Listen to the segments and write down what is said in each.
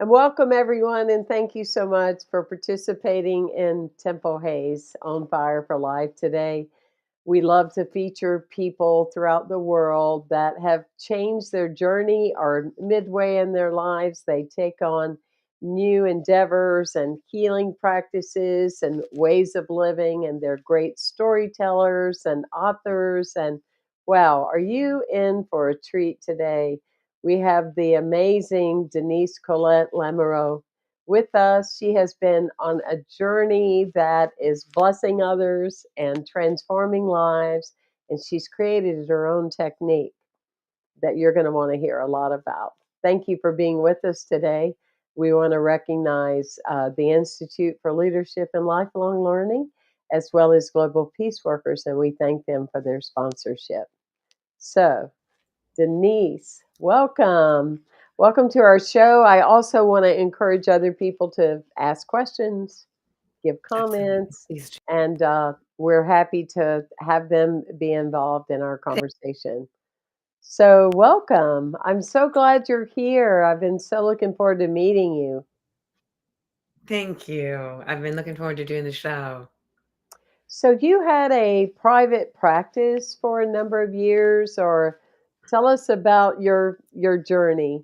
And welcome, everyone, and thank you so much for participating in Temple Hayes on Fire for Life today. We love to feature people throughout the world that have changed their journey or midway in their lives. They take on new endeavors and healing practices and ways of living, and they're great storytellers and authors. And wow, are you in for a treat today? We have the amazing Denise Colette Lamoureux with us. She has been on a journey that is blessing others and transforming lives, and she's created her own technique that you're going to want to hear a lot about. Thank you for being with us today. We want to recognize the Institute for Leadership and Lifelong Learning, as well as Global Peace Workers, and we thank them for their sponsorship. So, Denise, welcome. Welcome to our show. I also want to encourage other people to ask questions, give Absolutely. comments, Please. and we're happy to have them be involved in our conversation. So, welcome. I'm so glad you're here. I've been so looking forward to meeting you. Thank you. I've been looking forward to doing the show. So, you had a private practice for a number of years, or tell us about your journey.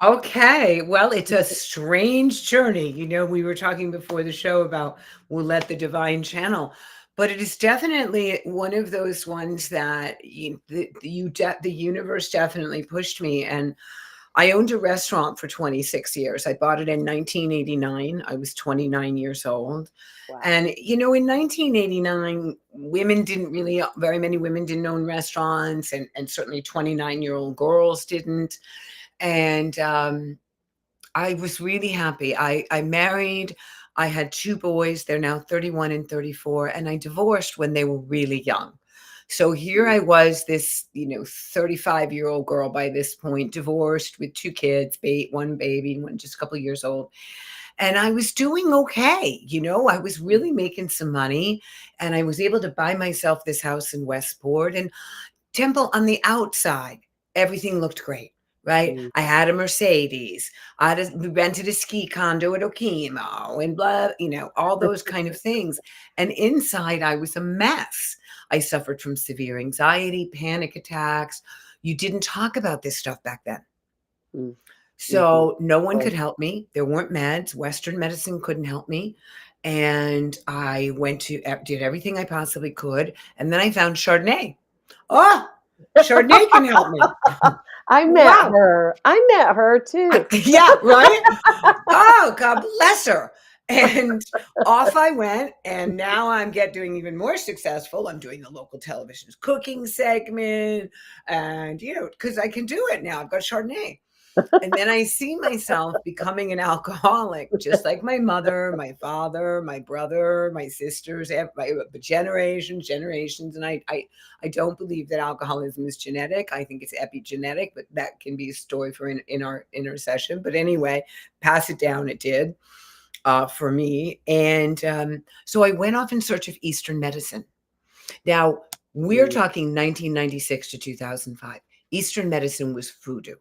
Okay. Well, it's a strange journey. We were talking before the show about we'll let the divine channel, but it is definitely one of those ones that the universe definitely pushed me. And I owned a restaurant for 26 years. I bought it in 1989. I was 29 years old. Wow. And, in 1989, very many women didn't own restaurants, and certainly 29-year-old girls didn't. And I was really happy. I married, I had two boys. They're now 31 and 34. And I divorced when they were really young. So here I was, this, 35-year-old girl by this point, divorced with two kids, one baby, one just a couple of years old. And I was doing okay. I was really making some money, and I was able to buy myself this house in Westport. And Temple, on the outside, everything looked great, right? Mm. I had a Mercedes. We rented a ski condo at Okemo and blah, all those kind of things. And inside, I was a mess. I suffered from severe anxiety, panic attacks. You didn't talk about this stuff back then. Mm. Mhm. So no one Right. could help me. There weren't meds. Western medicine couldn't help me. And I did everything I possibly could. And then I found Chardonnay. Oh, Chardonnay can help me. I met Wow. her. I met her too. Yeah, right? Oh, God bless her. And off I went, and now doing even more successful. I'm doing the local television's cooking segment, and because I can do it now. I've got Chardonnay. And then I see myself becoming an alcoholic, just like my mother, my father, my brother, my sisters, generations. And I don't believe that alcoholism is genetic. I think it's epigenetic, but that can be a story for in our session. But anyway, pass it down. It did for me. And so I went off in search of Eastern medicine. Now, we're Mm. talking 1996 to 2005. Eastern medicine was voodoo.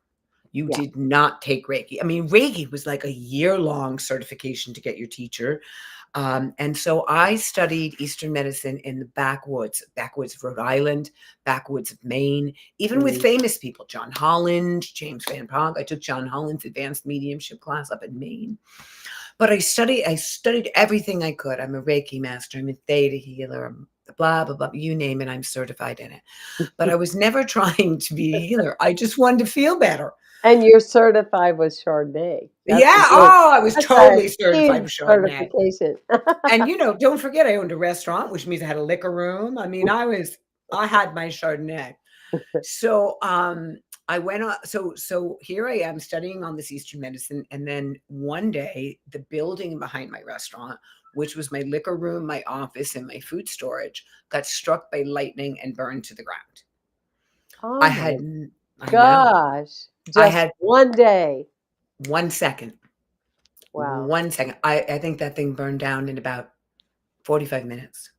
You Yeah. did not take Reiki. I mean, Reiki was like a year-long certification to get your teacher. And so I studied Eastern medicine in the backwoods of Rhode Island, backwoods of Maine, even with Mm. famous people, John Holland, James Van Praagh. I took John Holland's advanced mediumship class up in Maine. But I studied everything I could. I'm a Reiki master. I'm a theta healer. I'm blah, blah, blah. You name it, I'm certified in it. But I was never trying to be a healer. I just wanted to feel better. And you're certified with Chardonnay. Yeah. Oh, I was That's a totally certified huge with Chardonnay. certification. And, don't forget I owned a restaurant, which means I had a liquor room. I mean, I had my Chardonnay. So, I went on. So here I am studying on this Eastern medicine. And then one day, the building behind my restaurant, which was my liquor room, my office, and my food storage, got struck by lightning and burned to the ground. Oh I my had, I know, gosh. I Just had one day. 1 second. Wow. 1 second. I think that thing burned down in about 45 minutes.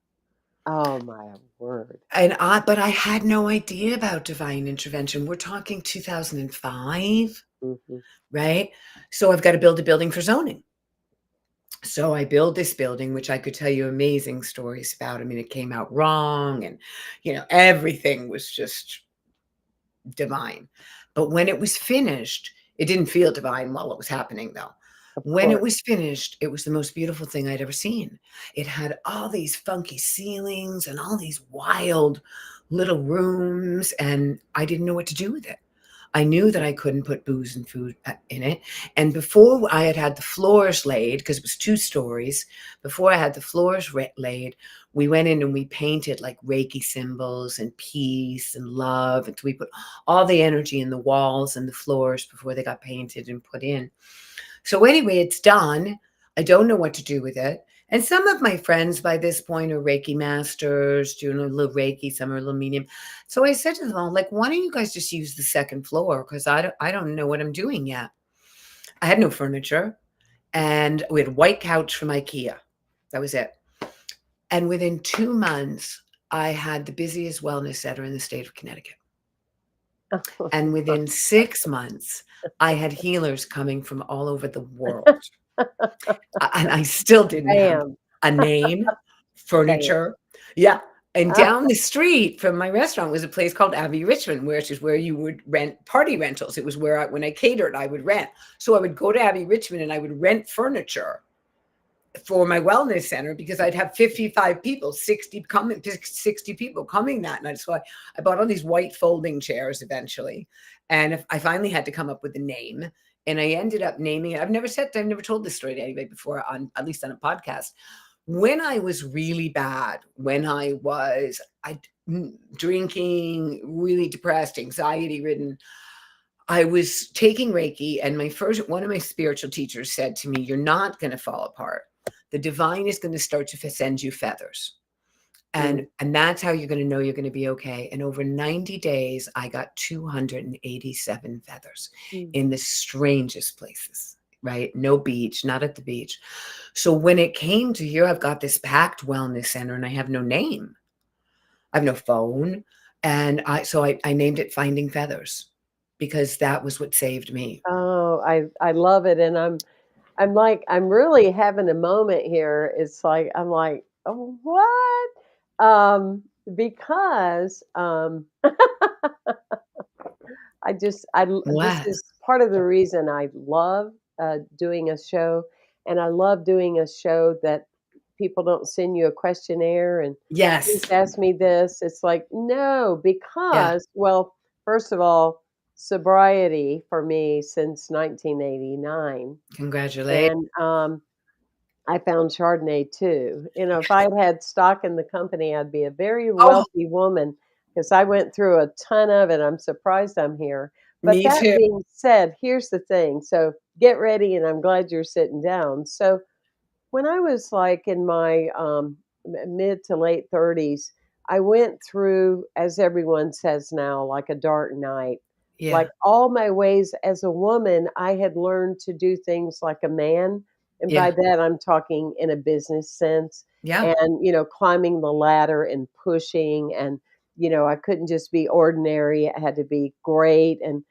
Oh my word. But I had no idea about divine intervention. We're talking 2005. Mhm. right? So I've got to build a building for zoning. So I build this building, which I could tell you amazing stories about. I mean, it came out wrong, and everything was just divine. But when it was finished, it didn't feel divine while it was happening, though. Of When it course. was finished, it was the most beautiful thing I'd ever seen. It had all these funky ceilings and all these wild little rooms, and I didn't know what to do with it. I knew that I couldn't put booze and food in it. And before I had the floors laid, because it was 2 stories, before I had the floors laid, we went in and we painted like Reiki symbols and peace and love. And we put all the energy in the walls and the floors before they got painted and put in. So anyway, it's done. I don't know what to do with it. And some of my friends by this point are Reiki masters, doing a little Reiki, some are a little medium. So I said to them all, like, why don't you guys just use the second floor? Because I don't know what I'm doing yet. I had no furniture, and we had a white couch from IKEA. That was it. And within 2 months, I had the busiest wellness center in the state of Connecticut. And within 6 months, I had healers coming from all over the world. And I still didn't have Bam. a name, Bam. furniture. Yeah. And down the street from my restaurant was a place called Abbey Richmond, which is where you would rent party rentals. It was where when I catered, I would rent. So I would go to Abbey Richmond and I would rent furniture for my wellness center because I'd have 55 people, 60 people coming that night. So I bought all these white folding chairs eventually. And I finally had to come up with a name. And I ended up naming it. I've never told this story to anybody before, at least on a podcast. When I was really bad, when I was drinking, really depressed, anxiety ridden, I was taking Reiki, and one of my spiritual teachers said to me, "You're not going to fall apart. The divine is going to start to send you feathers. And that's how you're going to know you're going to be okay." And over 90 days, I got 287 feathers in the strangest places, right? No beach, not at the beach. So when it came to here, I've got this packed wellness center and I have no name. I have no phone. And I named it Finding Feathers because that was what saved me. Oh, I love it, and I'm like I'm really having a moment here. It's like I'm like, "Oh, what?" Because, this What? is part of the reason I love, doing a show, and I love doing a show that people don't send you a questionnaire and, "Please Yes. ask me this." It's like, no, Yeah. because well, first of all, sobriety for me since 1989, Congratulations. and, I found Chardonnay too. If I had stock in the company, I'd be a very Oh, wealthy woman because I went through a ton of it. I'm surprised I'm here. But me that too. being said, here's the thing. So get ready, and I'm glad you're sitting down. So when I was like in my mid to late 30s, I went through, as everyone says now, like a dark night. Yeah. Like all my ways as a woman, I had learned to do things like a man. And by Yeah. that, I'm talking in a business sense Yeah. and, climbing the ladder and pushing. And, I couldn't just be ordinary, it had to be great and,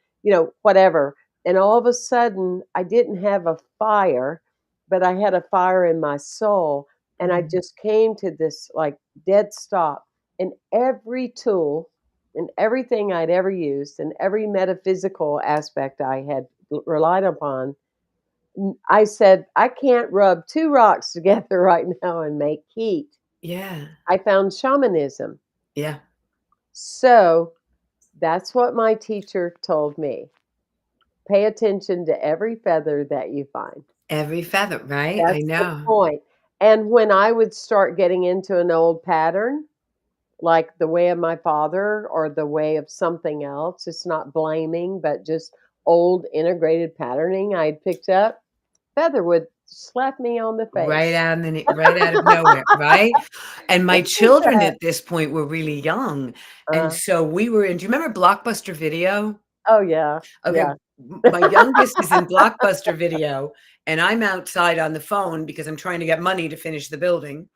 whatever. And all of a sudden, I didn't have a fire, but I had a fire in my soul, and I Mhm. just came to this, like, dead stop, and every tool and everything I'd ever used and every metaphysical aspect I had relied upon, I said, "I can't rub 2 rocks together right now and make heat." Yeah. I found shamanism. Yeah. So, that's what my teacher told me. Pay attention to every feather that you find. Every feather, right? I That's the know. point. And when I would start getting into an old pattern, like the way of my father or the way of something else, it's not blaming, but just old integrated patterning I'd picked up, feather would slap me on the face. Right out of nowhere, right? And my What is children that? at this point were really young, and Uh, so we were in, do you remember Blockbuster Video? oh, yeah, Okay, yeah. my youngest is in Blockbuster Video, and I'm outside on the phone because I'm trying to get money to finish the building,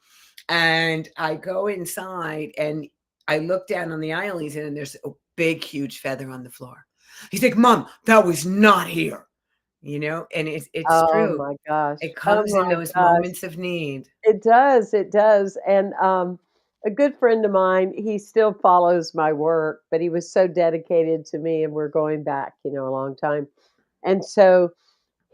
and I go inside, and I look down on the aisle he's in, and there's a big, huge feather on the floor. He's like, Mom, that was not here. And it's Oh true. my gosh. It Oh comes in my those gosh. moments of need. It does, it does, and, a good friend of mine, he still follows my work, but he was so dedicated to me, and we're going back, a long time, and so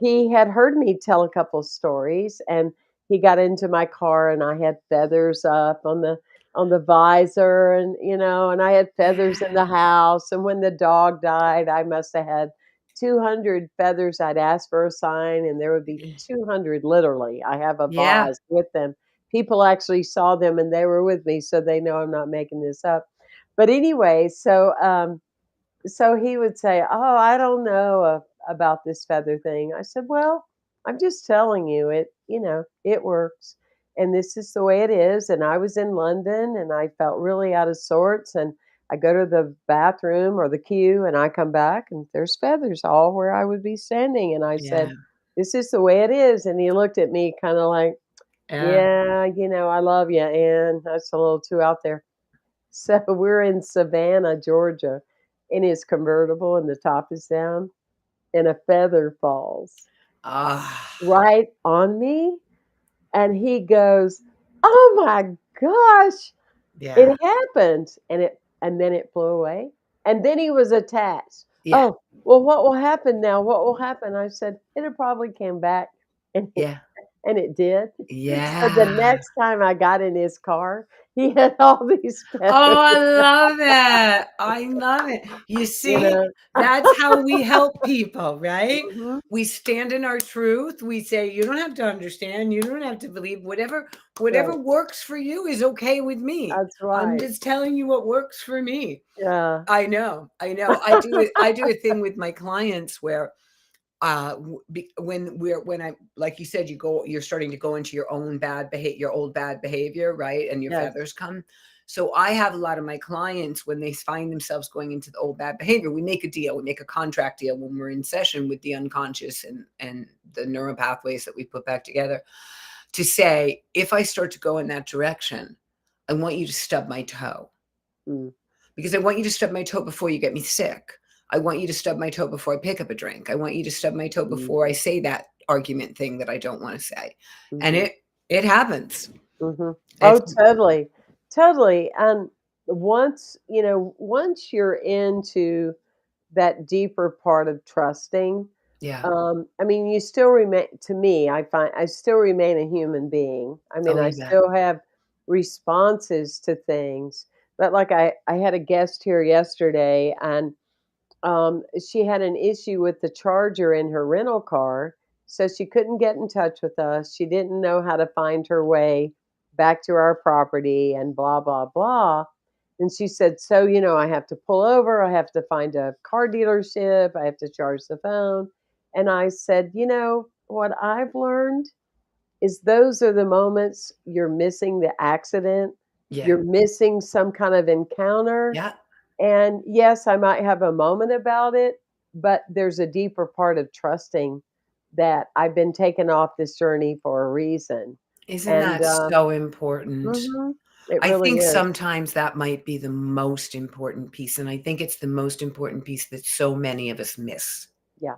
he had heard me tell a couple stories, and he got into my car, and I had feathers up on the visor, and, and I had feathers in the Yeah. house, and when the dog died, I must have had 200 feathers. I'd ask for a sign, and there would be 200 literally. I have a Yeah. vase with them. People actually saw them, and they were with me, so they know I'm not making this up. But anyway, so he would say, "Oh, I don't know about this feather thing." I said, "Well, I'm just telling you it works. And this is the way it is." And I was in London and I felt really out of sorts and I go to the bathroom or the queue and I come back and there's feathers all where I would be standing. And I said, Yeah. "This is the way it is." And he looked at me kind of like, Yeah. "Yeah, I love you, and that's a little too out there." So we're in Savannah, Georgia, in his convertible and the top is down, and a feather falls Ah. right on me, and he goes, "Oh my gosh, Yeah. it happened." And then it flew away, and then he was attached. Yeah. "Oh, well, what will happen now? What will happen?" I said, "It'll probably came back," and Yeah. it did. So the Yeah. next time I got in his car, he had all these Oh, feathers, I love it. I love it. You you see, know? that's how we help people, right? Mhm. We stand in our truth. We say, you don't have to understand. You don't have to believe. Whatever Right. works for you is okay with me. That's I'm right. just telling you what works for me. Yeah. I know. I know. I do a thing with my clients where when I, like you said, you're starting to go into your own bad behavior, your old bad behavior, right? And your Yes. feathers come. So I have a lot of my clients, when they find themselves going into the old bad behavior, we make a deal, we make a contract deal when we're in session with the unconscious and the neural pathways that we put back together, to say, if I start to go in that direction, I want you to stub my toe, Mm, because I want you to stub my toe before you get me sick. I want you to stub my toe before I pick up a drink. I want you to stub my toe before I mhm, say that argument thing that I don't want to say. And mhm, it happens. mhm. Oh, It's totally. Totally, and once you're into that deeper part of trusting, yeah. I mean, you still remain to me, I find I still remain a human being. I mean, Oh, I you bet. still have responses to things, but, like, I had a guest here yesterday, and she had an issue with the charger in her rental car, so she couldn't get in touch with us. She didn't know how to find her way back to our property and blah, blah, blah. And she said, "So, I have to pull over. I have to find a car dealership. I have to charge the phone." And I said, what I've learned is those are the moments you're missing the accident, Yeah. you're missing some kind of encounter, Yeah. and yes, I might have a moment about it, but there's a deeper part of trusting that I've been taken off this journey for a reason. Isn't And that so important? mhm, it I really think is. sometimes that might be the most important piece. And I think it's the most important piece that so many of us miss, Yeah,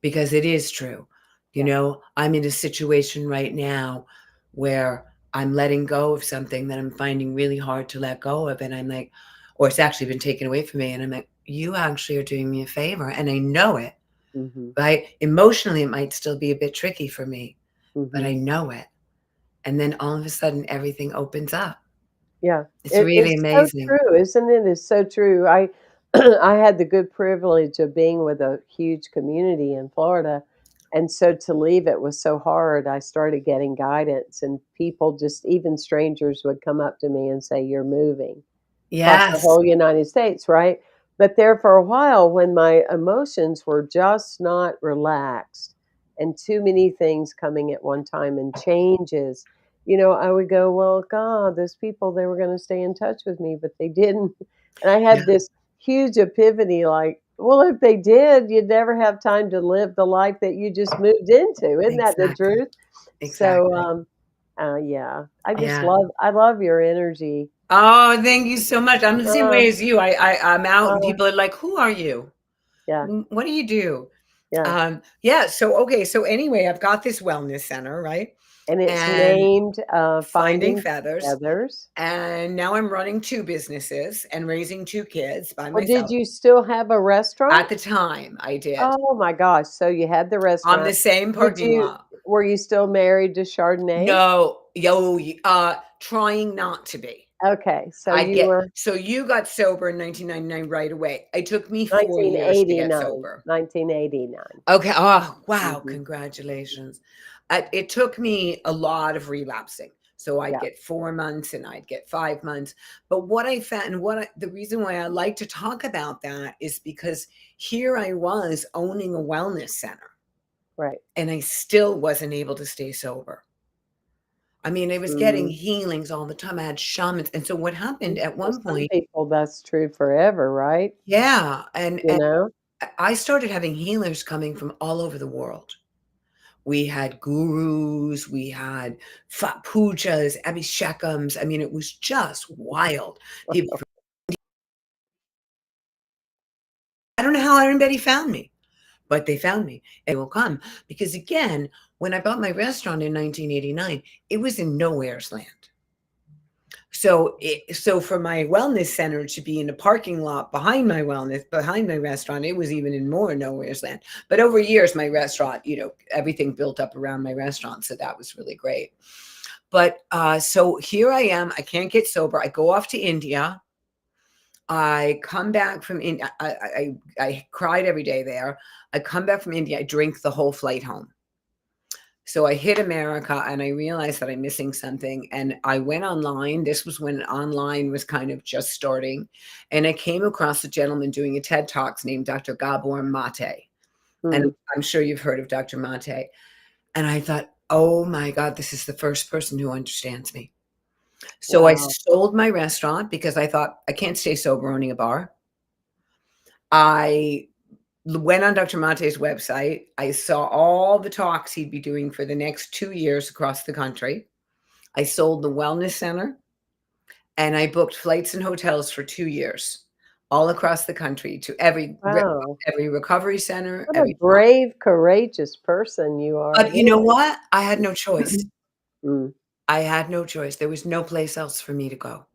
because it is true. yeah. I'm in a situation right now where I'm letting go of something that I'm finding really hard to let go of. And I'm like, or it's actually been taken away from me. And I'm like, you actually are doing me a favor. And I know it, Mhm, right? Emotionally, it might still be a bit tricky for me, but mhm. I know it. And then all of a sudden, everything opens up. Yeah, It's it really is so amazing. true, isn't it? It's so true. I I had the good privilege of being with a huge community in Florida, and so to leave it was so hard. I started getting guidance, and people just even strangers would come up to me and say, "You're moving." Across the Yes. whole United States, right? But there for a while, when my emotions were just not relaxed and too many things coming at one time and changes, I would go, "Well, God, those people, they were gonna stay in touch with me, but they didn't." And I Yeah, had this huge epiphany like, "Well, if they did, you'd never have time to live the life that you just moved into." Isn't that the exactly. truth? So, Exactly. yeah, Yeah. I love your energy. Oh, thank you so much. I'm the same Uh, way as you. I'm out and uh people are like, "Who are you?" Yeah. What do you do? Yeah. Yeah. So, okay. So anyway, I've got this wellness center, right? And it's And named, Finding Finding Feathers. Feathers. And now I'm running 2 businesses and raising 2 kids by Well, did myself. you still have a At restaurant? the time, I did, Oh my gosh, so you had the on the restaurant. same Did parking you lot. Were you still married to Chardonnay? No, trying not to be. Okay, so you were So you got sober in 1999 right away. It took me 4 years to get 1989, sober. 1989. Okay. Oh, wow. Mhm. Congratulations. It took me a lot of relapsing. So I'd Yeah, get 4 months and I'd get 5 months. But what I found, and the reason why I like to talk about that is because here I was owning a wellness center right. and I still wasn't able to stay sober. I mean, I was getting Mhm. healings all the time. I had shamans. And so what happened at For one some point, people, that's true forever, right? yeah, You and know? I started having healers coming from all over the world. We had gurus, we had pujas, abhishekams. I mean, it was just wild. People from, I don't know how everybody found me, but they found me. And they will come because again, when I bought my restaurant in 1989, it was in nowhere's land. So for my wellness center to be in the parking lot behind my restaurant, it was even in more nowhere's land. But over years, my restaurant, everything built up around my restaurant, so that was really great. But so here I am. I can't get sober. I go off to India. I come back from India. I cried every day there. I come back from India. I drink the whole flight home. So I hit America and I realized that I'm missing something. And I went online. This was when online was kind of just starting. And I came across a gentleman doing a TED Talks named Dr. Gabor Mate. And Mm, I'm sure you've heard of Dr. Mate. And I thought, oh my God, this is the first person who understands me. So I wow. sold my restaurant because I thought I can't stay sober owning a bar. I went on Dr. Mate's website. I saw all the talks he'd be doing for the next 2 years across the country. I sold the wellness center and I booked flights and hotels for 2 years all across the country to Wow. every recovery center, What a every brave, courageous person you are, but you know really. what? I had no choice. Mm, I had no choice. There was no place else for me to go.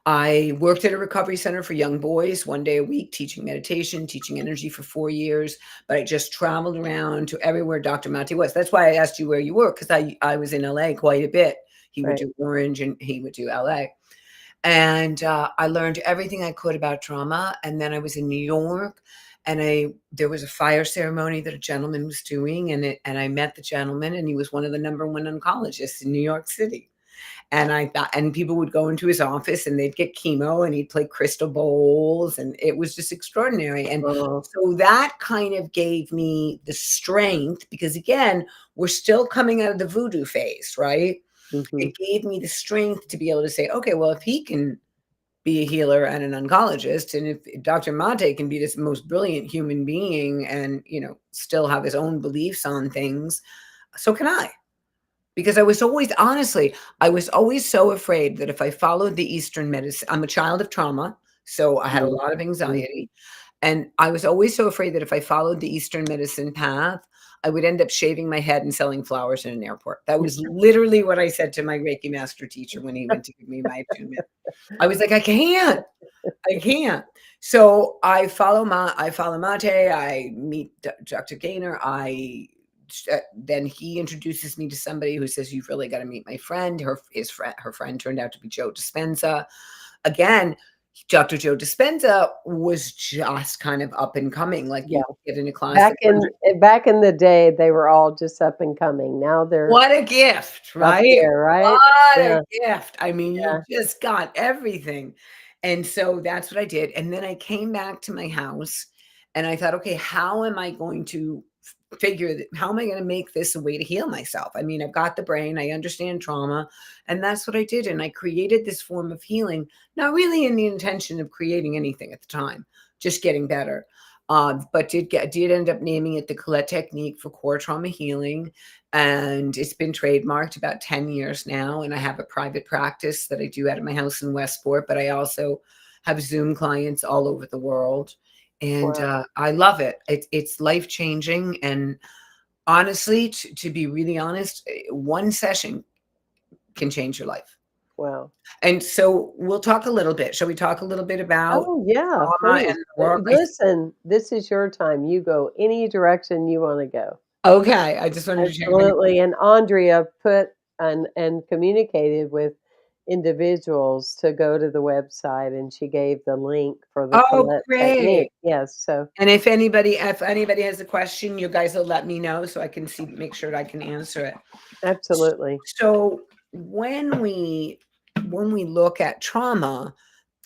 I worked at a recovery center for young boys 1 day a week, teaching meditation, teaching energy for 4 years, but I just traveled around to everywhere Dr. Mate was. That's why I asked you where you were, because I was in LA quite a bit. He would right. do Orange and he would do LA. And I learned everything I could about trauma. And then I was in New York, and there was a fire ceremony that a gentleman was doing, and I met the gentleman, and he was one of the #1 oncologists in New York City. And I thought, and people would go into his office and they'd get chemo and he'd play crystal bowls, and it was just extraordinary. And Oh, so that kind of gave me the strength because again, we're still coming out of the voodoo phase, right? mhm. It gave me the strength to be able to say, okay, well, if he can be a healer and an oncologist, and if Dr. Mate can be this most brilliant human being and, still have his own beliefs on things, so can I. Because I was always so afraid that if I followed the Eastern medicine, I'm a child of trauma, so I had a Mm, lot of mhm. anxiety. And I was always so afraid that if I followed the Eastern medicine path, I would end up shaving my head and selling flowers in an airport. That was literally what I said to my Reiki master teacher when he went to give me my attunement. I was like, I can't. So I follow Mate. I meet Dr. Gaynor. Then he introduces me to somebody who says, "You've really got to meet my friend." Her friend turned out to be Joe Dispenza. Again, Dr. Joe Dispenza was just kind of up and coming. Like Yeah. you get in a class of 100. Back in the day, they were all just up and coming. Now they're What a gift, up right? there, right? What a Yeah, gift. I mean, you yeah. just got everything. And so that's what I did. And then I came back to my house and I thought, okay, how am I going to how am I going to make this a way to heal myself? I mean, I've got the brain, I understand trauma, and that's what I did. And I created this form of healing, not really in the intention of creating anything at the time, just getting better. But did end up naming it the Colette technique for core trauma healing, and it's been trademarked about 10 years now. And I have a private practice that I do out of my house in Westport, but I also have Zoom clients all over the world. And Wow. I love it. It's life changing. And honestly, to be really honest, one session can change your life. Wow. And so we'll talk a little bit. Shall we talk a little bit about Oh, yeah, trauma and please. the work? Listen, this is your time. You go any direction you wanna go. Okay, I just wanted to share. Absolutely, and Andrea put and communicated with individuals to go to the website, and she gave the link for the Oh, Colette great. technique. Yes, so And if anybody has a question, you guys will let me know so I can make sure I can answer it. absolutely. So when we look at trauma,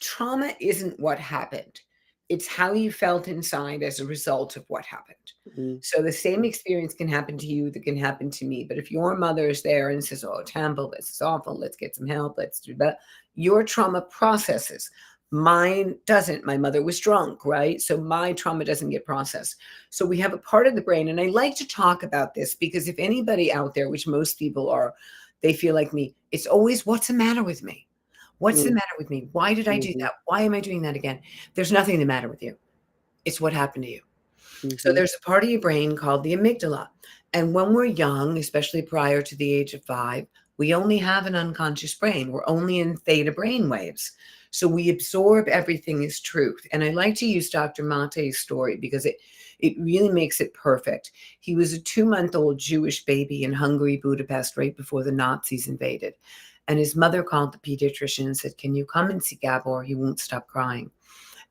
trauma isn't what happened. It's how you felt inside as a result of what happened. Mhm, So the same experience can happen to you that can happen to me. But if your mother is there and says, "Oh, Temple, this is awful. Let's get some help. Let's do that," your trauma processes. Mine doesn't. My mother was drunk, right? So my trauma doesn't get processed. So we have a part of the brain, and I like to talk about this because if anybody out there, which most people are, they feel like me, it's always, what's the matter with me? What's the mm, matter with me? Why did I do mhm, that? Why am I doing that again? There's nothing the matter with you. It's what happened to you. So mhm, there's a part of your brain called the amygdala. And when we're young, especially prior to the age of 5, we only have an unconscious brain. We're only in theta brain waves. So we absorb everything as truth. And I like to use Dr. Mate's story because it really makes it perfect. He was a 2-month-old Jewish baby in Hungary, Budapest, right before the Nazis invaded. And his mother called the pediatrician and said, "Can you come and see Gabor? He won't stop crying."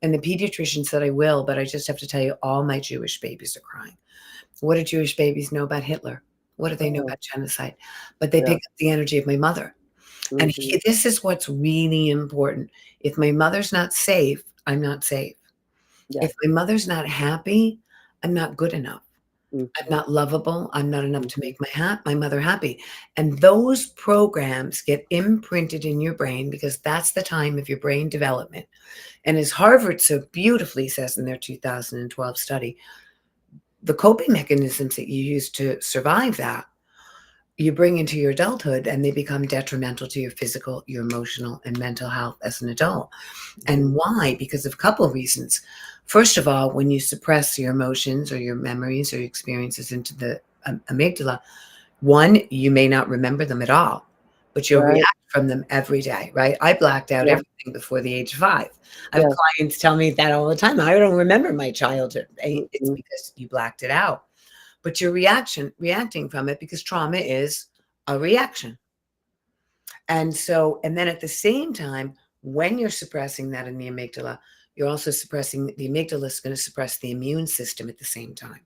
And the pediatrician said, "I will, but I just have to tell you, all my Jewish babies are crying." What do Jewish babies know about Hitler? What do they know oh, about genocide? But they yeah, pick up the energy of my mother. And mhm, this is what's really important. If my mother's not safe, I'm not safe. yeah, If my mother's not happy, I'm not good enough. I'm mhm, not lovable. I'm not enough to mhm, make my mother happy. And those programs get imprinted in your brain because that's the time of your brain development. And as Harvard so beautifully says in their 2012 study, the coping mechanisms that you use to survive that, you bring into your adulthood and they become detrimental to your physical, your emotional, and mental health as an adult. mhm, And why? Because of a couple of reasons. First of all, when you suppress your emotions or your memories or your experiences into the amygdala, one, you may not remember them at all, but you'll right, react from them every day, right? I blacked out yeah, everything before the age of 5. I have yes, clients tell me that all the time. I don't remember my childhood. It's mhm, because you blacked it out. But you're reacting from it because trauma is a reaction. And then at the same time, when you're suppressing that in the amygdala, you're also suppressing the amygdala is going to suppress the immune system at the same time.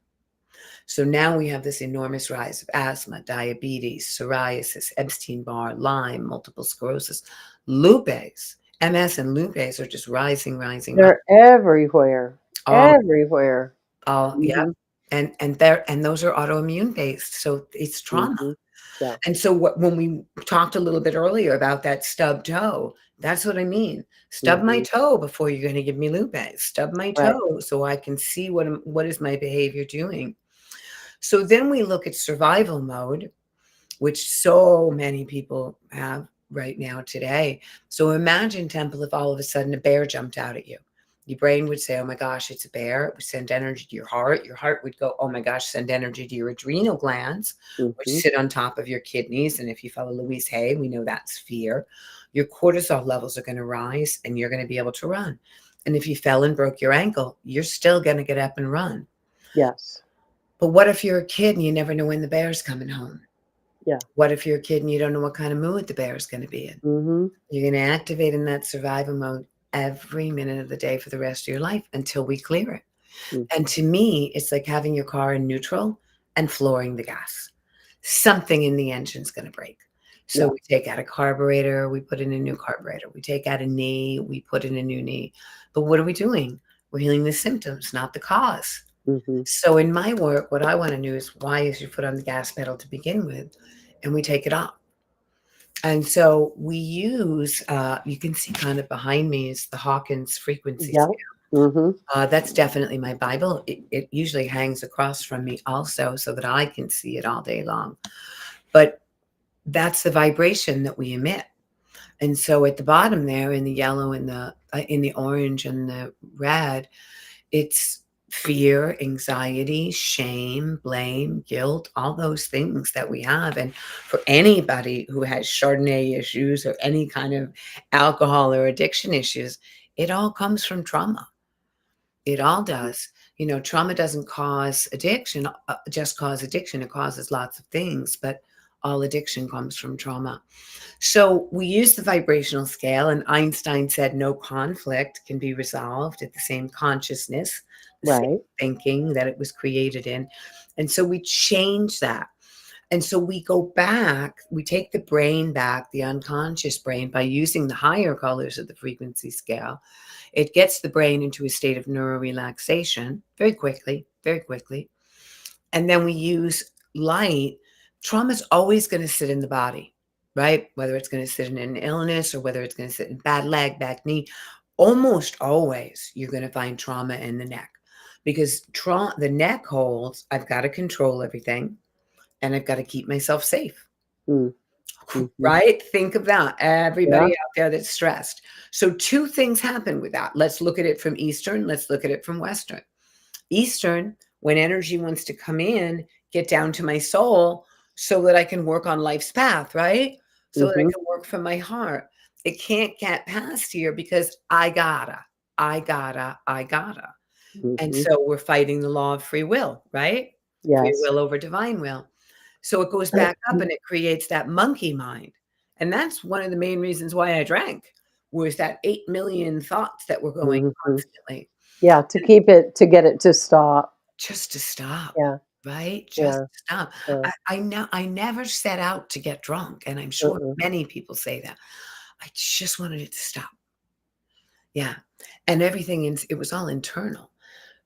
So now we have this enormous rise of asthma, diabetes, psoriasis, Epstein-Barr, Lyme, multiple sclerosis, lupus. MS and lupus are just rising, rising, rising. they're everywhere, All, everywhere. yeah. Mhm, And those are autoimmune based. So it's trauma. mhm, yeah, And so when we talked a little bit earlier about that stub toe, that's what I mean. Stub my mhm, toe before you're going to give me lupus. Stub my right, toe so I can see what is my behavior doing. So then we look at survival mode, which so many people have right now today. So imagine, Temple, if all of a sudden a bear jumped out at you. Your brain would say, "Oh my gosh, it's a bear." It would send energy to your heart. Your heart would go, "Oh my gosh," send energy to your adrenal glands, which mhm, sit on top of your kidneys. And if you follow Louise Hay, we know that's fear. Your cortisol levels are going to rise and you're going to be able to run. And if you fell and broke your ankle, you're still going to get up and run. yes, But what if you're a kid and you never know when the bear's coming home? yeah, What if you're a kid and you don't know what kind of mood the bear is going to be in? mhm, You're going to activate in that survival mode every minute of the day for the rest of your life until we clear it. And mhm, to me, it's like having your car in neutral and flooring the gas. Something in the engine's going to break. So yeah, we take out a carburetor, we put in a new carburetor. We take out a knee, we put in a new knee. But what are we doing? We're healing the symptoms, not the cause. mhm, So in my work, what I want to know is, why is your foot on the gas pedal to begin with? And we take it off. And so we use, you can see kind of behind me is the Hawkins frequency yeah, scale. mhm, That's definitely my Bible. It usually hangs across from me also so that I can see it all day long. But that's the vibration that we emit. And so at the bottom there in the yellow and the in the orange and the red It's fear, anxiety, shame, blame, guilt, all those things that we have. And for anybody who has Chardonnay issues or any kind of alcohol or addiction issues, it all comes from trauma. It all does. You know, trauma doesn't cause addiction, just cause addiction. It causes lots of things, but all addiction comes from trauma. So we use the vibrational scale, and Einstein said no conflict can be resolved at the same consciousness, the same Right. thinking that it was created in. And so we change that. And so we go back, we take the brain back, the unconscious brain, by using the higher colors of the frequency scale. It gets the brain into a state of neurorelaxation very quickly, very quickly. And then we use light. Trauma's always going to sit in the body, right? Whether it's going to sit in an illness or whether it's going to sit in bad leg, bad knee, almost always you're going to find trauma in the neck, because the neck holds, I've got to control everything and I've got to keep myself safe. Mm. Mhm. Right? Think of that. Everybody Yeah. out there that's stressed. So two things happen with that. Let's look at it from Eastern. Let's look at it from Western. Eastern, when energy wants to come in, get down to my soul so that I can work on life's path, right? So that I Mhm. can work from my heart. It can't get past here because I gotta, I gotta, I gotta. And Mhm. so we're fighting the law of free will, right? Free Yes. will over divine will. So it goes back up and it creates that monkey mind. And that's one of the main reasons why I drank, was that 8 million thoughts that were going Mhm. constantly. Yeah, to get it to stop. Just to stop, Yeah, right? Just yeah, to stop. yeah. I know I never set out to get drunk, and I'm sure Mm-mm. many people say that. I just wanted it to stop. Yeah. And everything it was all internal.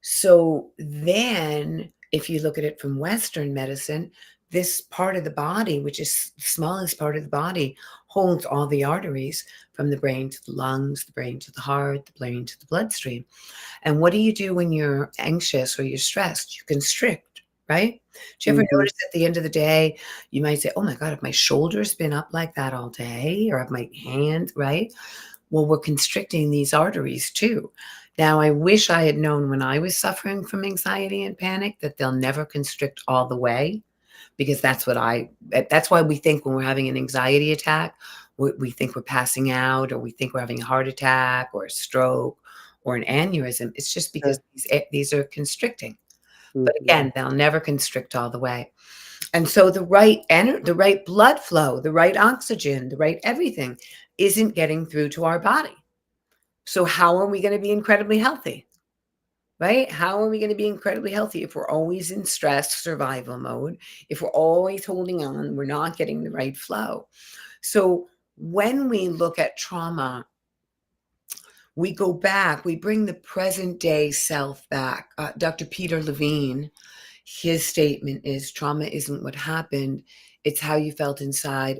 So then, if you look at it from Western medicine, this part of the body, which is the smallest part of the body, holds all the arteries from the brain to the lungs, the brain to the heart, the brain to the bloodstream. And what do you do when you're anxious or you're stressed? You constrict, right? Do you ever Mhm. notice at the end of the day, you might say, oh my God, have my shoulders been up like that all day? Or have my hands, right? Well, we're constricting these arteries too. Now, I wish I had known when I was suffering from anxiety and panic that they'll never constrict all the way, because that's why we think when we're having an anxiety attack, we think we're passing out, or we think we're having a heart attack or a stroke or an aneurysm. It's just because Sure. these are constricting. But Mhm. again, they'll never constrict all the way. And so the right blood flow, the right oxygen, the right everything isn't getting through to our body. So how are we going to be incredibly healthy? Right? How are we going to be incredibly healthy if we're always in stress survival mode? If we're always holding on, we're not getting the right flow. So when we look at trauma, we go back, we bring the present day self back. Dr. Peter Levine, his statement is trauma isn't what happened, it's how you felt inside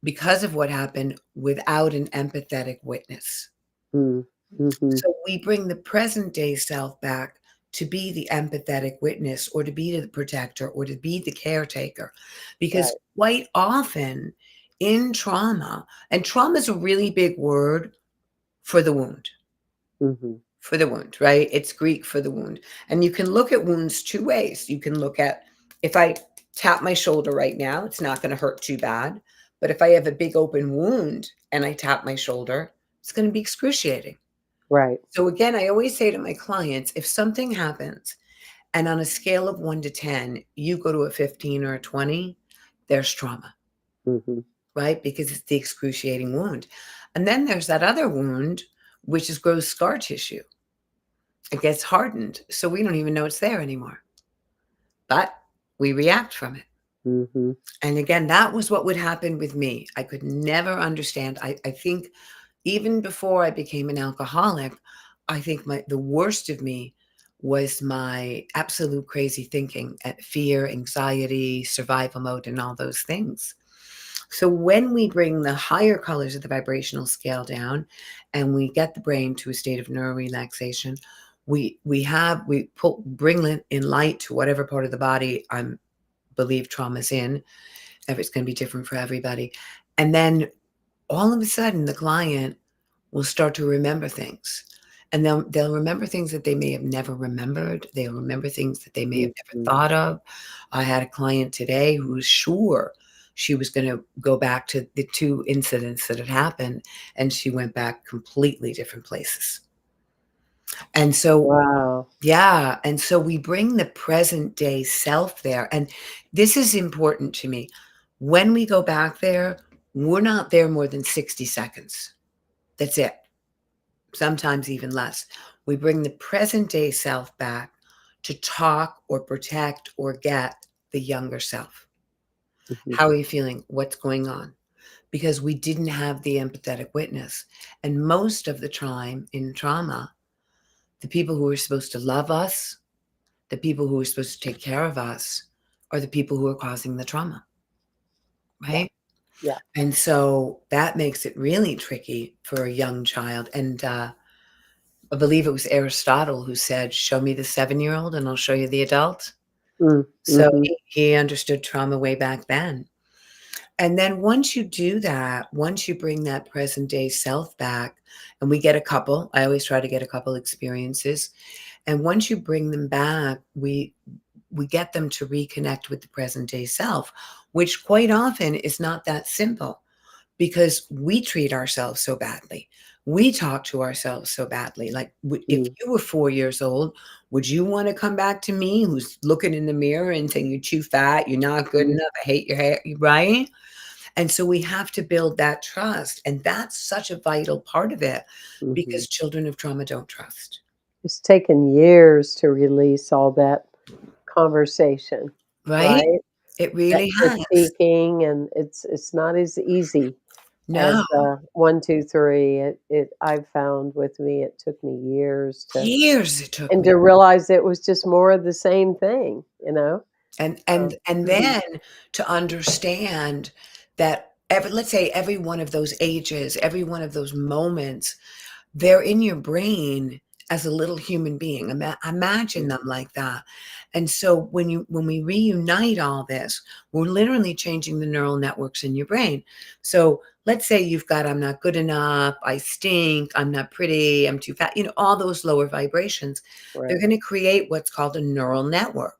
because of what happened without an empathetic witness. Mm. Mhm. So we bring the present day self back to be the empathetic witness, or to be the protector, or to be the caretaker. Because Right. quite often in trauma, and trauma is a really big word for the wound, Mhm. right? It's Greek for the wound. And you can look at wounds two ways. You can look at, if I tap my shoulder right now, it's not going to hurt too bad. But if I have a big open wound and I tap my shoulder, it's going to be excruciating. Right. So again, I always say to my clients, if something happens and on a scale of 1 to 10, you go to a 15 or a 20, there's trauma, Mhm. right? Because it's the excruciating wound. And then there's that other wound, which is gross scar tissue. It gets hardened, so we don't even know it's there anymore. But we react from it. Mhm. And again, that was what would happen with me. I could never understand. I think even before I became an alcoholic, I think the worst of me was my absolute crazy thinking, at fear, anxiety, survival mode, and all those things. So when we bring the higher colors of the vibrational scale down and we get the brain to a state of neurorelaxation, bring in light to whatever part of the body I'm believe trauma's in. It's going to be different for everybody. And then all of a sudden the client will start to remember things. And they'll remember things that they may have never remembered. They'll remember things that they may have never Mhm. thought of. I had a client today who was sure she was gonna go back to the 2 incidents that had happened, and she went back completely different places. And so Wow. yeah, and so we bring the present day self there, and this is important to me. When we go back there, we're not there more than 60 seconds. That's it. Sometimes even less. We bring the present day self back to talk or protect or get the younger self. Mhm. How are you feeling? What's going on? Because we didn't have the empathetic witness. And most of the time in trauma, the people who are supposed to love us, the people who are supposed to take care of us, are the people who are causing the trauma, Yeah. right? Yeah. And so that makes it really tricky for a young child. And I believe it was Aristotle who said, "Show me the 7-year-old and I'll show you the adult." Mm. So Mhm. he understood trauma way back then. And then once you do that, once you bring that present day self back, and we get a couple, I always try to get a couple experiences. And once you bring them back, we get them to reconnect with the present day self, which quite often is not that simple because we treat ourselves so badly. We talk to ourselves so badly. Like, if Mm. you were 4 years old, would you want to come back to me who's looking in the mirror and saying, "You're too fat, you're not good Mhm. enough, I hate your hair," right? And so we have to build that trust. And that's such a vital part of it Mhm. because children of trauma don't trust, It's taken years to release all that conversation, right? right? It That really has. critiquing, and it's not as easy No, as, 1, 2, 3. I've found with me, it took me years to years it took and me. to realize it was just more of the same thing, you know? And So then to understand that let's say every one of those ages, every one of those moments, they're in your brain as a little human being. Imagine them like that. And so when we reunite all this, we're literally changing the neural networks in your brain. So let's say you've got I'm not good enough, I stink, I'm not pretty, I'm too fat, all those lower vibrations. They're right. going to create what's called a neural network.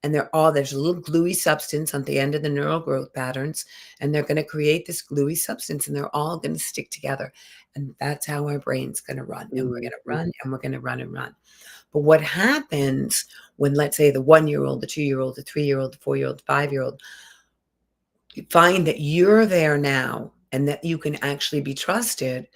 And there's a little gluey substance on the end of the neural growth patterns, and they're going to create this gluey substance, and they're all going to stick together. And that's how our brain's going to run. And we're going to Mhm. run, and we're going to run and run. But what happens when, let's say, the 1-year old, the 2-year old, the 3-year old, the 4-year old, the 5-year old, you find that you're there now and that you can actually be trusted,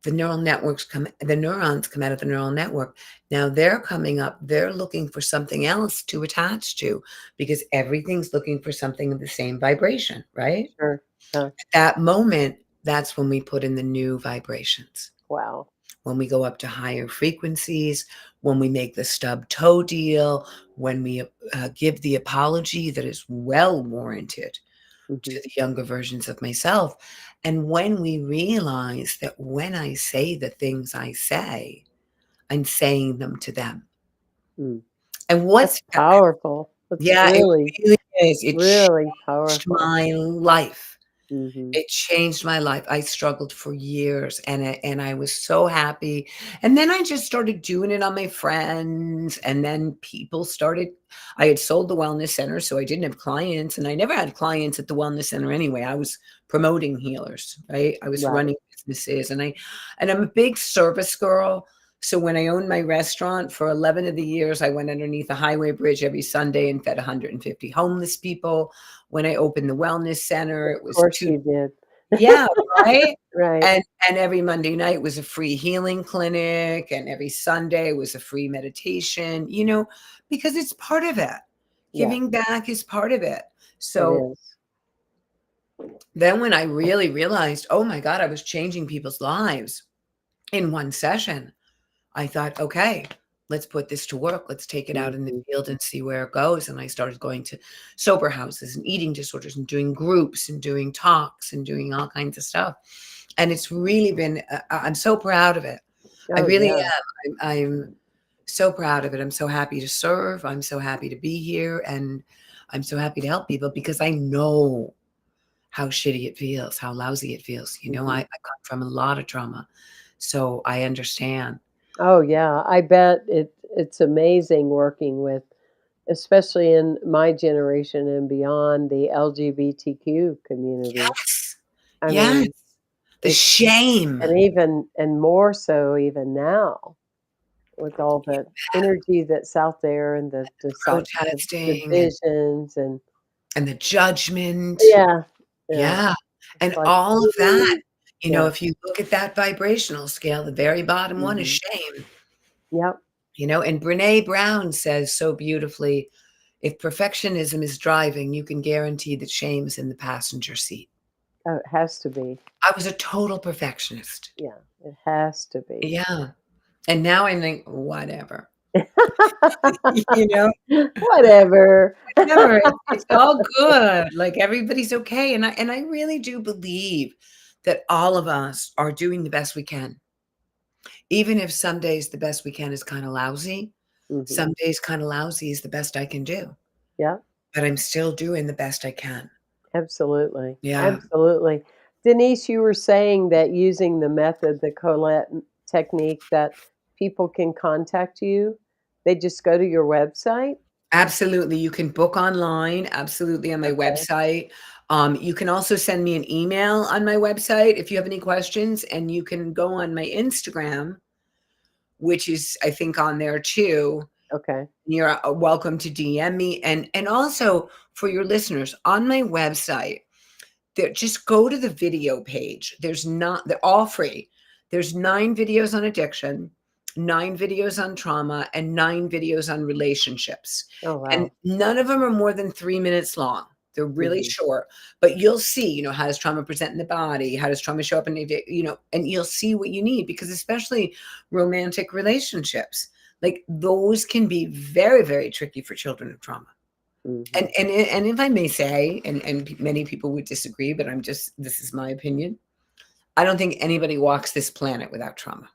the neurons come out of the neural network. Now they're coming up, they're looking for something else to attach to because everything's looking for something of the same vibration, right? Sure. Huh. At that moment, that's when we put in the new vibrations. Wow. When we go up to higher frequencies, when we make the stub toe deal, when we give the apology that is well warranted Mhm. to the younger versions of myself. And when we realize that when I say the things I say, I'm saying them to them. Mm. And That's what's powerful. That's yeah, it really, really is. It really changed powerful. my life. Mhm. It changed my life. I struggled for years and I was so happy. And then I just started doing it on my friends. And then people started, I had sold the wellness center, so I didn't have clients. And I never had clients at the wellness center anyway. I was promoting healers, right? I was Right. running businesses and I'm a big service girl. So when I owned my restaurant for 11 of the years, I went underneath a highway bridge every Sunday and fed 150 homeless people. When I opened the wellness center, it Of was course two. you did. Yeah, right? Right. And every Monday night was a free healing clinic, and every Sunday was a free meditation, because it's part of it. Yeah, Giving back is part of it. it So is. then when I really realized, oh my God, I was changing people's lives in one session, I thought, okay, let's put this to work. Let's take it out in the Mhm. field and see where it goes. And I started going to sober houses and eating disorders and doing groups and doing talks and doing all kinds of stuff. And it's really been, I'm so proud of it. I Oh, really yeah. am. I'm so proud of it. I'm so happy to serve. I'm so happy to be here. And I'm so happy to help people because I know how shitty it feels, how lousy it feels. I Mhm. come from a lot of trauma. So I understand. Oh, yeah. I bet it's amazing working with, especially in my generation and beyond, the LGBTQ community. Yes. I Yes. mean, The it's shame. and even and more so even now with all the energy that's out there and the Protesting divisions and and the judgment. yeah, yeah. Yeah, It's and like, all of that, "Ooh." Yeah. if you look at that vibrational scale, the very bottom one is Mhm. shame, Yep. and Brené Brown says so beautifully, "If perfectionism is driving, you can guarantee that shame is in the passenger seat." Oh, it has to be. I was a total perfectionist. Yeah, it has to be. Yeah, and now I think, "Whatever." You know? Whatever. Whatever, it's all good, like, everybody's okay, and I really do believe that all of us are doing the best we can. Even if some days the best we can is kinda lousy, Mhm. some days kinda lousy is the best I can do, Yep, but I'm still doing the best I can. absolutely, Yeah, absolutely. Denise, you were saying that using the method, the Colette technique, that people can contact you. They just go to your website? absolutely, you can book online, absolutely, on my Okay, website. You can also send me an email on my website if you have any questions, and you can go on my Instagram, which is, I think, on there too. okay. You're welcome to DM me, and also for your listeners, on my website, there just go to the video page. They're all free. There's 9 videos on addiction, 9 videos on trauma, and 9 videos on relationships. Oh, And wow. none of them are more than 3 minutes long. They're really Mhm, short, but you'll see, how does trauma present in the body? How does trauma show up in and you'll see what you need because especially romantic relationships, like those can be very, very tricky for children of trauma. mhm. And if I may say, and many people would disagree, but this is my opinion. I don't think anybody walks this planet without trauma.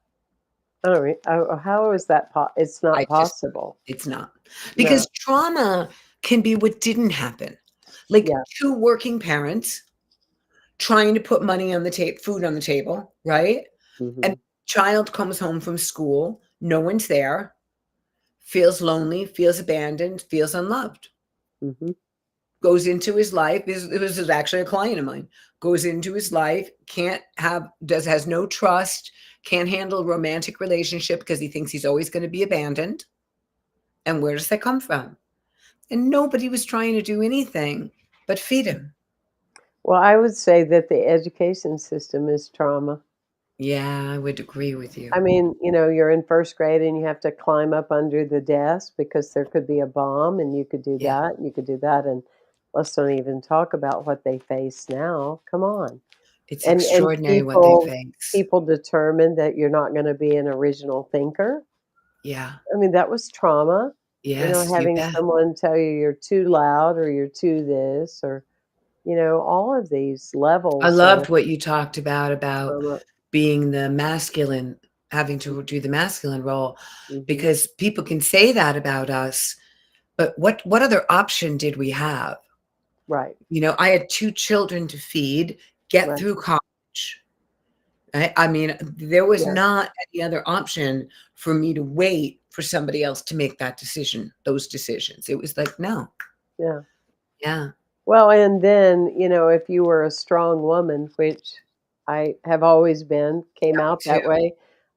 Alright. Oh, how is that it's I not just possible. It's not. No. Because trauma can be what didn't happen. Like Yeah. 2 working parents trying to put money on the table, food on the table, right? And Mhm, child comes home from school, no one's there, feels lonely, feels abandoned, feels unloved. mhm. Goes into his life. This is actually a client of mine. Goes into his life, can't have does has no trust, can't handle a romantic relationship because he thinks he's always going to be abandoned. And where does that come from? And nobody was trying to do anything but feed him. Well, I would say that the education system is trauma. Yeah, I would agree with you. I mean, you're in 1st grade and you have to climb up under the desk because there could be a bomb and you could do Yeah, that and you could do that, and let's don't even talk about what they face now. Come on. it's And extraordinary what they people face. people determine that you're not gonna be an original thinker. Yeah. I mean, that was trauma, Yes, you having bet. someone tell you you're too loud or you're too this or, all of these I levels of loved what you talked about trauma. being the masculine, having to do the masculine role, Mhm. because people can say that about us, but what other option did we have? Right, I had 2 children to feed, get right. through college. I mean, there was Yeah, not any other option for me to wait for somebody else to make those decisions. It was like, no. yeah. Yeah. Well, and then, if you were a strong woman, which I have always been, came Yeah, me out too. that way,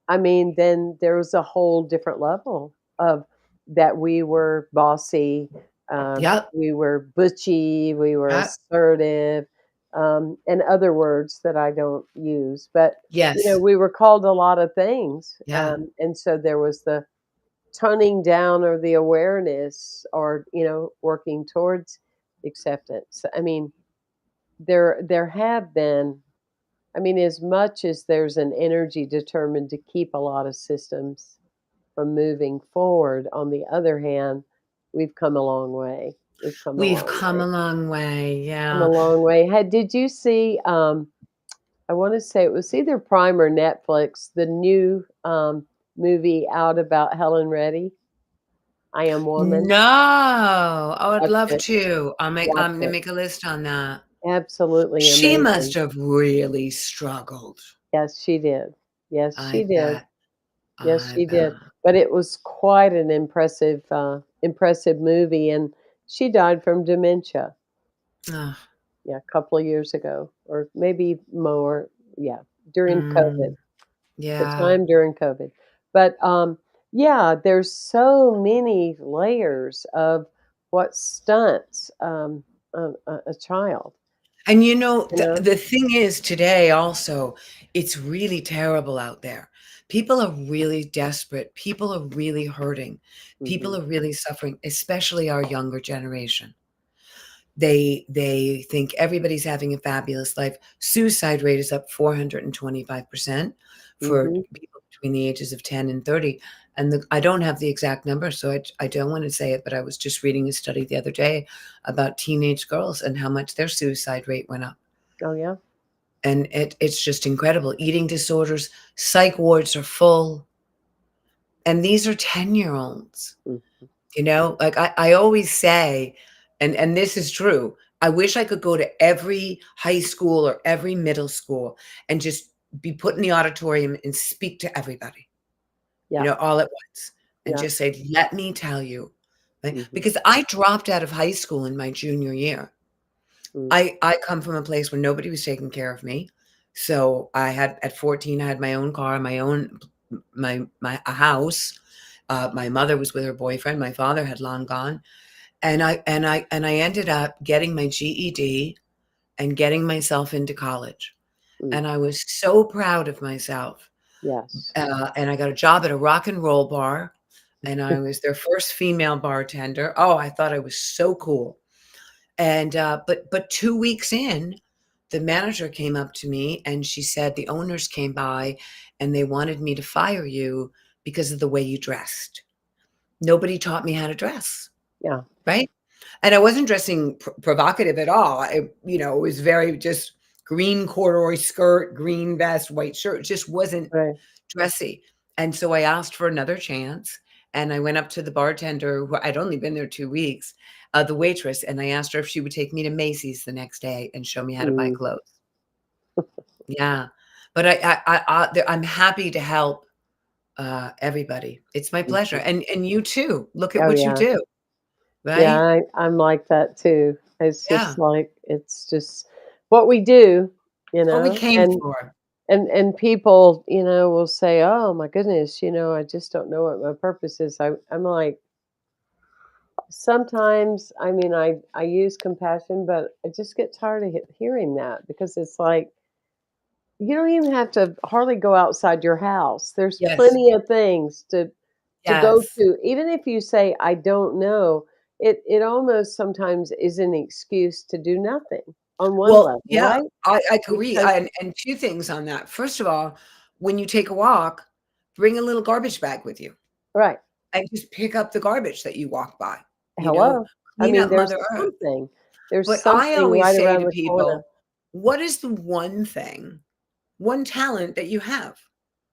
I mean, then there was a whole different level of that we were bossy, Yep. we were butchy, we were Yep. assertive, and other words that I don't use. But, Yes. we were called a lot of things. Yeah. And so there was the toning down or the awareness or, working towards acceptance. I mean, there have been, I mean, as much as there's an energy determined to keep a lot of systems from moving forward, on the other hand, we've come a long way. We've come a We've long come way. a long way. Come a Yeah. long way. Had Did you see, I wanna say it was either Prime or Netflix, the new, movie out about Helen Reddy, I Am Woman? No. I would Watch love it. to. Watch I'm gonna it. make a list on that. Absolutely She must amazing. have really struggled. Yes, she did. Yes, I she did. bet. Yes, I she did, bet. but it was quite an impressive movie, and she died from dementia, Ugh, yeah, a couple of years ago, or maybe more, yeah, during COVID, mm, the yeah. time during COVID. But, yeah, there's so many layers of what stunts, a child, And you know, you know? the thing is today also, it's really terrible out there. People are really desperate. People are really hurting. People Mhm. are really suffering, especially our younger generation. They think everybody's having a fabulous life. Suicide rate is up 425% for Mhm. people between the ages of 10 and 30. And I don't have the exact number, so I don't want to say it, but I was just reading a study the other day about teenage girls and how much their suicide rate went up. Oh, yeah? And it's just incredible. Eating disorders, psych wards are full, and these are 10-year-olds. Mm. You know, like I always say, and this is true, I wish I could go to every high school or every middle school and just be put in the auditorium and speak to everybody, Yeah, all at once, and yeah. just say, "Let me tell you." Right? Mhm. Because I dropped out of high school in my junior year. Mm. I come from a place where nobody was taking care of me. So I had at 14, I had my own car, my own my a house. My mother was with her boyfriend. My father had long gone. And I ended up getting my GED and getting myself into college. Mm. And I was so proud of myself. Yes. And I got a job at a rock and roll bar, and I was their first female bartender. Oh, I thought I was so cool. And but 2 weeks in, the manager came up to me and she said the owners came by and they wanted me to fire you because of the way you dressed. Nobody taught me how to dress, Yeah, right? And I wasn't dressing provocative at all. It was very just green corduroy skirt, green vest, white shirt. It just wasn't right. dressy. And so I asked for another chance. And I went up to the bartender, who I'd only been there 2 weeks, the waitress, and I asked her if she would take me to Macy's the next day and show me how to buy Mm. clothes. Yeah. But I'm happy to help everybody. It's my pleasure. Mhm. And you too. Look at Oh, what you yeah. do, Yeah, right? I'm like that too. It's Yeah. just like it's just what we do, What we came and for. people, will say, "Oh my goodness, I just don't know what my purpose is." I'm like, sometimes, I mean, I use compassion, but I just get tired of hearing that because it's like you don't even have to hardly go outside your house. There's Yes. plenty of things to go Yes. to. Even if you say, "I don't know," it almost sometimes is an excuse to do nothing on one Well, level, yeah, right? I agree, Because and 2 things on that. First of all, when you take a walk, bring a little garbage bag with you, right. and just pick up the garbage that you walk by, Hello. I clean mean, up there's Mother Earth. something. There's But I something always right say around to the corner. people, "What is the one thing, one talent that you have?"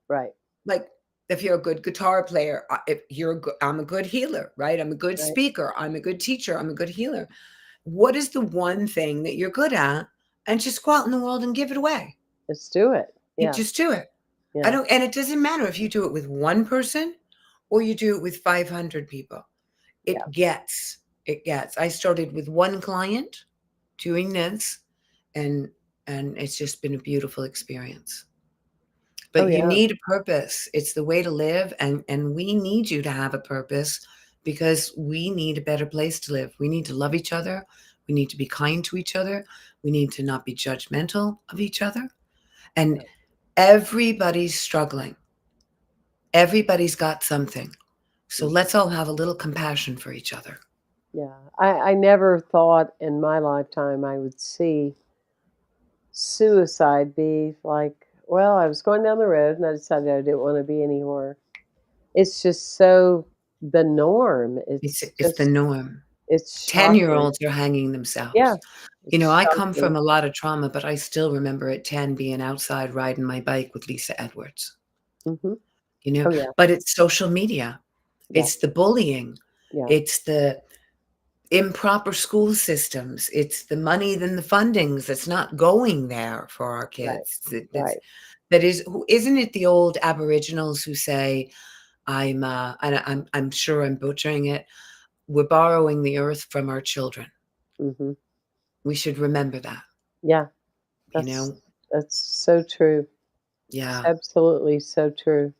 Right, Like, if you're a good guitar player, if you're a good I'm a good healer, right? I'm a good right. speaker, I'm a good teacher, I'm a good healer. What is the one thing that you're good at? And just go out in the world and give it away. Let's do it. You Yeah, just do it. I yeah, don't and it doesn't matter if you do it with one person or you do it with 500 people. yeah. It gets. I started with one client doing this, and it's just been a beautiful experience. Oh, But you yeah. need a purpose. It's the way to live, and we need you to have a purpose because we need a better place to live. We need to love each other. We need to be kind to each other. We need to not be judgmental of each other. And everybody's struggling. Everybody's got something. So Mhm. let's all have a little compassion for each other. Yeah. I never thought in my lifetime I would see suicide be like, well, I was going down the road and I decided I didn't want to be anymore. It's just so the norm. It's the norm. It's shocking. 10-year-olds are hanging Yeah, themselves. it's I come shocking. from a lot of trauma, but I still remember at 10 being outside riding my bike with Lisa Edwards, Hmm. Oh, yeah. but it's social media. Yeah. It's the bullying. Yeah. It's the improper school systems. It's the money than the fundings that's not going there for our Right, kids. right. That is, isn't it the old Aboriginals who say, I'm sure I'm butchering it, we're borrowing the earth from our children. Mhm. We should remember that, Yeah, you that's know? that's so true. It's Yeah, absolutely so true.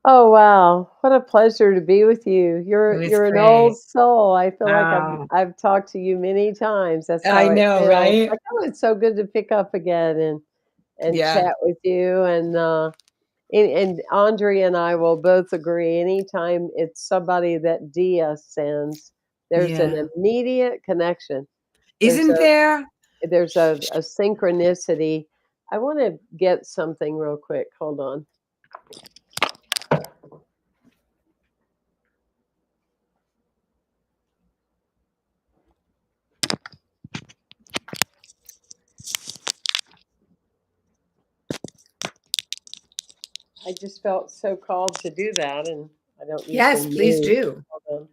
Oh, wow. What a pleasure to be with you. it You're was you're an old great. soul. I feel like Oh, I've talked to you many times. That's I how it know, feels. right? Like, oh, it's so good to pick up again and Yeah, chat with you. And Andre and I will both agree. Anytime it's somebody that Dia sends, there's an yeah. immediate connection. There's Isn't there? a synchronicity. I want to get something real quick. Hold on. I just felt so called to do that, and I don't Yes, usually please move. do. Hold on.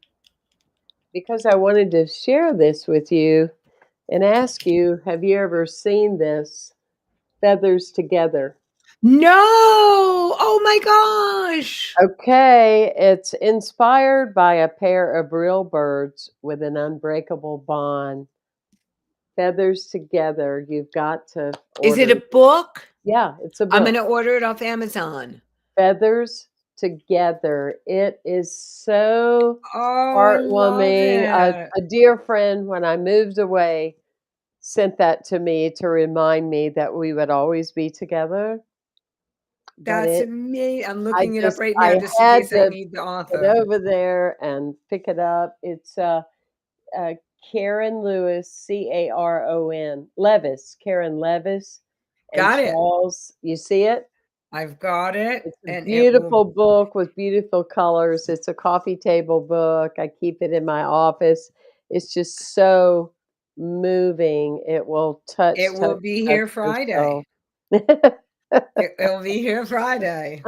Because I wanted to share this with you and ask you, have you ever seen this? Feathers Together. No! Oh my gosh! Okay, it's inspired by a pair of real birds with an unbreakable bond. Feathers Together. You've got to Is it order a this. book? Yeah, it's a I'm book. gonna order it off Amazon. Feathers Together. It is so Oh, I love heartwarming. it. A dear friend, when I moved away, sent that to me to remind me that we would always be together. But That's amazing. I'm I looking it up just, right now I just in had case I to need the get author. over there and pick it up. It's uh, Karen Lewis, Caron Levis, Karen Levis, and Got it. Charles. You see it? I've got it, It's a and it will. beautiful book with beautiful colors. It's a coffee table book. I keep it in my office. It's just so moving. It will It will be touch here your Friday. soul. It'll be here Friday.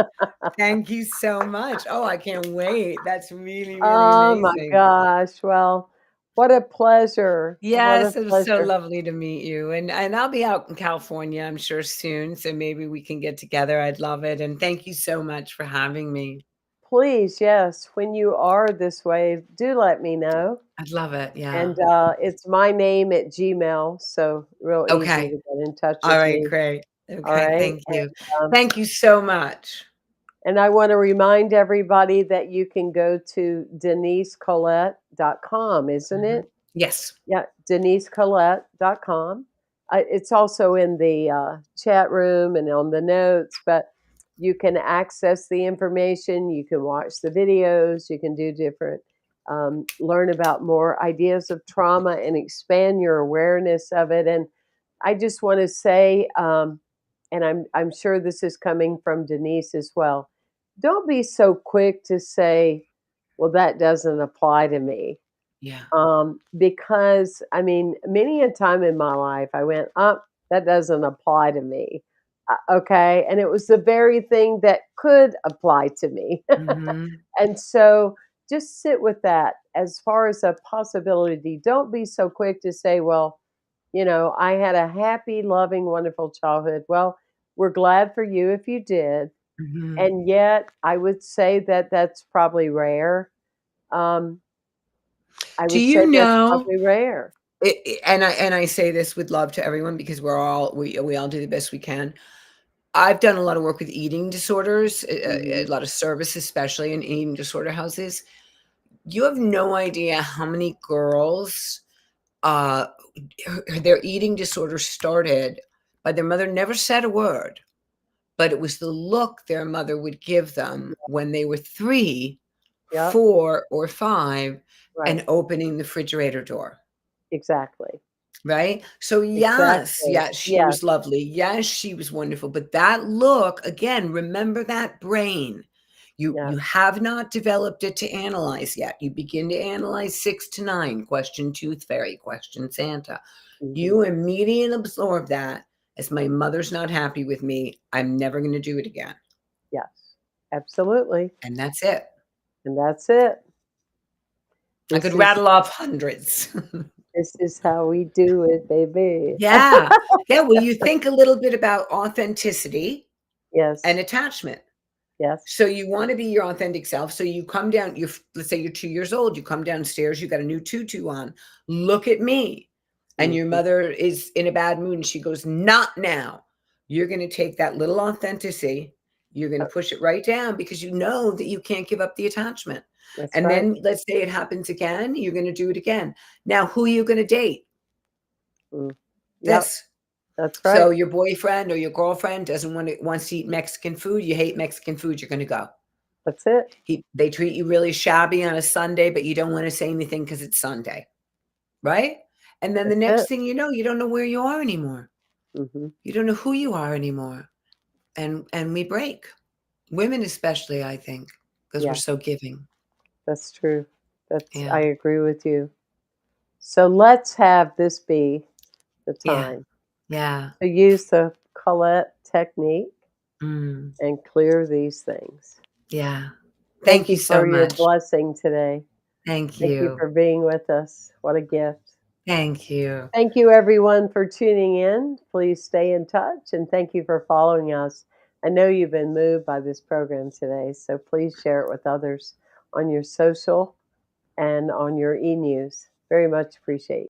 Thank you so much. Oh, I can't wait. That's really, really Oh my amazing. gosh. Well, what a pleasure. What a Yes, it was so pleasure. lovely to meet you, and I'll be out in California, I'm sure soon, so maybe we can get together. I'd love it, and thank you so much for having me. Please, yes, when you are this way, do let me know. I'd love it, yeah. And it's my name at Gmail, so real easy Okay. to get in touch All with right, me. great. All Okay, right. thank you. Um, Thank you so much. and I want to remind everybody that you can go to denisecolette.com, isn't Mhm. it? Yes. Yeah, denisecolette.com. It's also in the chat room and on the notes, but you can access the information. You can watch the videos. You can do different, learn about more ideas of trauma and expand your awareness of it. And I just want to say, and I'm sure this is coming from Denise as well. Don't be so quick to say, "Well, that doesn't apply to me." Yeah. Because I mean, many a time in my life, I went, that doesn't apply to me." Okay. And it was the very thing that could apply to me. Mhm. And so just sit with that as far as a possibility. Don't be so quick to say, well, I had a happy, loving, wonderful childhood. Well, we're glad for you if you did. Mhm. And yet, I would say that that's probably rare. Um, I Do would say you that's know probably rare. and I say this with love to everyone because we all do the best we can. I've done a lot of work with eating disorders, a Mhm. lot of service, especially in eating disorder houses. You have no idea how many girls, uh, their eating disorder started by their mother never said a word, but it was the look their mother would give them when they were 3, Yep, 4, or 5 right. and opening the refrigerator door. Exactly. Right? So, yes, Exactly. yes, she Yes, was lovely. Yes, she was wonderful, but that look, again, remember that brain. You yes. have not developed it to analyze yet. You begin to analyze 6 to 9, question tooth fairy, question Santa. Mhm. You immediately absorb that as my mother's not happy with me, I'm never gonna do it again, Yes. Absolutely. and that's it. And that's it. I This could is rattle off hundreds. this is how we do it, baby. Yeah. Yeah, well, you think a little bit about authenticity and Yes, attachment. yes. So you wanna be your authentic self, so you come down let's say you're 2 years old, you come downstairs, you got a new tutu on, "Look at me," and your Mhm. mother is in a bad mood, and she goes, "Not now." You're gonna take that little authenticity, you're gonna Uh, push it right down because you know that you can't give up the attachment, that's and right. then let's say it happens again, you're gonna do it again. Now, who are you gonna date? Mm. Yep, This. that's right. So your boyfriend or your girlfriend wants to eat Mexican food, you hate Mexican food, you're gonna go. That's it. They treat you really shabby on a Sunday, but you don't wanna say anything because it's Sunday, right? And then the That's next it. thing you don't know where you are anymore. Mhm. You don't know who you are anymore, and we break. Women especially, I think, because 'cause we're Yeah, so giving. that's true. That's Yeah, I agree with you. So let's have this be the yeah, time yeah. to use the Colette technique Mm, and clear these things. yeah. Thank Thank you you so for your much. blessing today. Thank Thank you you. for being with us. What a gift. Thank you. Thank you, everyone, for tuning in. Please stay in touch and thank you for following us. I know you've been moved by this program today, so please share it with others on your social and on your e news. Very much appreciate